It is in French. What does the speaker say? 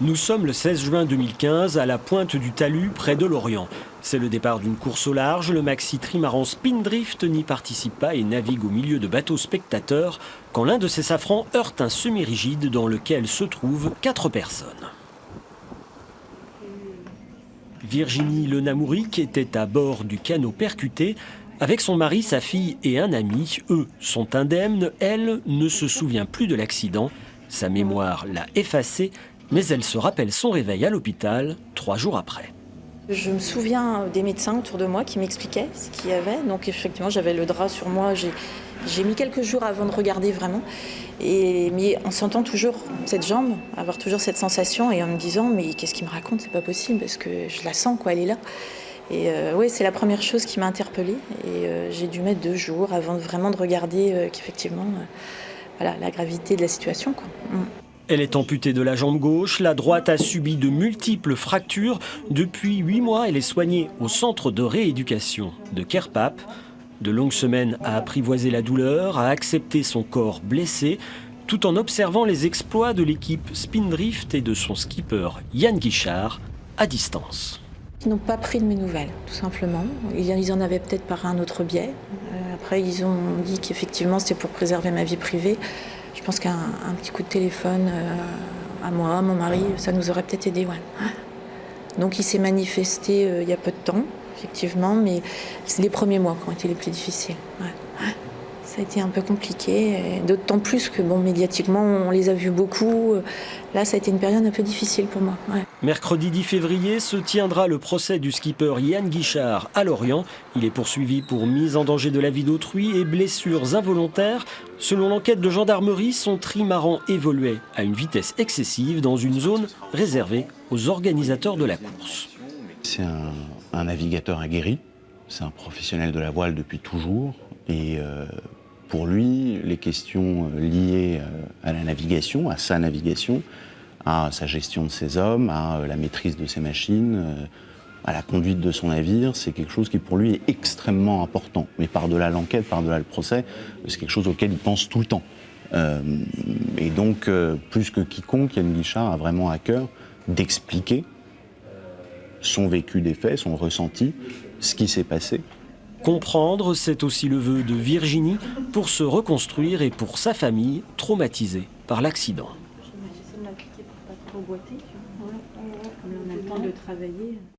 Nous sommes le 16 juin 2015 à la pointe du talus près de Lorient. C'est le départ d'une course au large. Le maxi trimaran Spindrift n'y participe pas et navigue au milieu de bateaux spectateurs quand l'un de ses safrans heurte un semi-rigide dans lequel se trouvent 4 personnes. Virginie Le Namouric était à bord du canot percuté. Avec son mari, sa fille et un ami, eux sont indemnes. Elle ne se souvient plus de l'accident. Sa mémoire l'a effacée, mais elle se rappelle son réveil à l'hôpital 3 jours après. Je me souviens des médecins autour de moi qui m'expliquaient ce qu'il y avait. Donc effectivement, j'avais le drap sur moi. J'ai mis quelques jours avant de regarder vraiment. Mais en sentant toujours cette jambe, avoir toujours cette sensation et en me disant mais qu'est-ce qu'il me raconte, c'est pas possible parce que je la sens quoi, elle est là. Et oui, c'est la première chose qui m'a interpellée. Et j'ai dû mettre 2 jours avant vraiment de regarder qu'effectivement, voilà, la gravité de la situation, quoi. Elle est amputée de la jambe gauche, la droite a subi de multiples fractures. Depuis 8 mois, elle est soignée au centre de rééducation de Kerpap. De longues semaines à apprivoiser la douleur, à accepter son corps blessé, tout en observant les exploits de l'équipe Spindrift et de son skipper Yann Guichard à distance. Ils n'ont pas pris de mes nouvelles, tout simplement. Ils en avaient peut-être par un autre biais. Après, ils ont dit qu'effectivement, c'était pour préserver ma vie privée. Je pense qu'un petit coup de téléphone à moi, à mon mari, ça nous aurait peut-être aidé. Ouais. Donc il s'est manifesté il y a peu de temps, effectivement, mais c'est les premiers mois qui ont été les plus difficiles. Ouais. Ça a été un peu compliqué, d'autant plus que bon, médiatiquement, on les a vus beaucoup. Là, ça a été une période un peu difficile pour moi. Ouais. Mercredi 10 février se tiendra le procès du skipper Yann Guichard à Lorient. Il est poursuivi pour mise en danger de la vie d'autrui et blessures involontaires. Selon l'enquête de gendarmerie, son trimaran évoluait à une vitesse excessive dans une zone réservée aux organisateurs de la course. C'est un navigateur aguerri, c'est un professionnel de la voile depuis toujours. Et pour lui, les questions liées à la navigation, à sa navigation, à sa gestion de ses hommes, à la maîtrise de ses machines, à la conduite de son navire, c'est quelque chose qui pour lui est extrêmement important. Mais par-delà l'enquête, par-delà le procès, c'est quelque chose auquel il pense tout le temps. Et donc, plus que quiconque, Yann Guichard a vraiment à cœur d'expliquer son vécu des faits, son ressenti, ce qui s'est passé. Comprendre, c'est aussi le vœu de Virginie pour se reconstruire et pour sa famille traumatisée par l'accident. J'essaie de l'appliquer pour pas trop boiter, tu vois. Comme on a le temps de travailler.